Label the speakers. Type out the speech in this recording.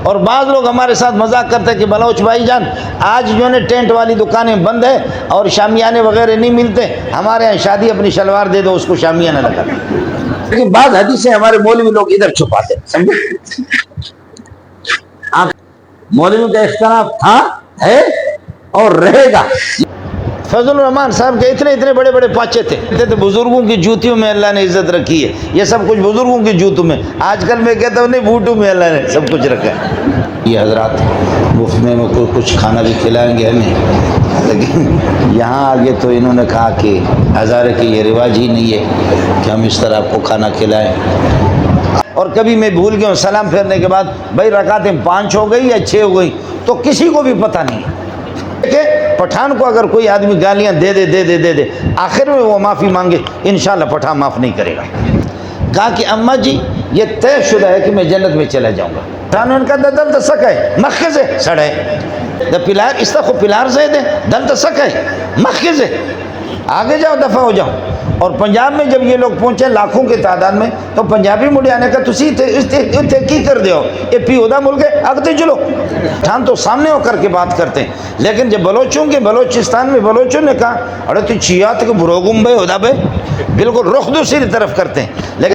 Speaker 1: اور بعض لوگ ہمارے ساتھ مذاق کرتے ہیں کہ بلوچ بھائی جان آج جو ہے ٹینٹ والی دکانیں بند ہے اور شامیانے وغیرہ نہیں ملتے، ہمارے یہاں شادی اپنی شلوار دے دو اس کو شامیانہ لگا۔ لیکن بعض حدیثیں ہمارے مولوی لوگ ادھر چھپاتے ہیں، سمجھے؟ آپ مولوی کا اختلاف تھا، ہے اور رہے گا۔ فضل الرحمان صاحب کے اتنے بڑے بڑے پاچے تھے، بزرگوں کی جوتیوں میں اللہ نے عزت رکھی ہے، یہ سب کچھ بزرگوں کی جوتوں میں، آج کل میں کہتا ہوں نہیں بوٹوں میں اللہ نے سب کچھ رکھا ہے۔ یہ حضرات مفت میں کچھ کھانا بھی کھلائیں گے ہمیں، لیکن یہاں آگے تو انہوں نے کہا کہ ہزارے کی یہ رواج ہی نہیں ہے کہ ہم اس طرح آپ کو کھانا کھلائیں۔ اور کبھی میں بھول گیا ہوں سلام پھیرنے کے بعد بھائی رکعتیں 5 ہو گئی یا 6 ہو گئی، تو کسی کو بھی پتہ نہیں کہ پٹھان کو اگر کوئی آدمی گالیاں دے دے آخر میں وہ معافی مانگے، انشاءاللہ پٹھان معاف نہیں کرے گا۔ کہا کہ اماں جی یہ طے شدہ ہے کہ میں جنت میں چلا جاؤں گا۔ پٹھان نے کہا دل تو سکے مخے سے سڑے دا پلار اس طرح پلار سے دے دل تو سکے مخے سے آگے جاؤ دفع ہو جاؤ۔ اور پنجاب میں جب یہ لوگ پہنچے لاکھوں کی تعداد میں تو پنجابی مڑیا نے کہا تسی اتنے کی کر دیو یہ پیودا ملک ہے آگتے چلو۔ ٹھان تو سامنے ہو کر کے بات کرتے ہیں، لیکن جب بلوچوں کے بلوچستان میں بلوچوں نے کہا ارے تو چیات کے بروگم بے ہودا بے بالکل رخ دوسری طرف کرتے ہیں، لیکن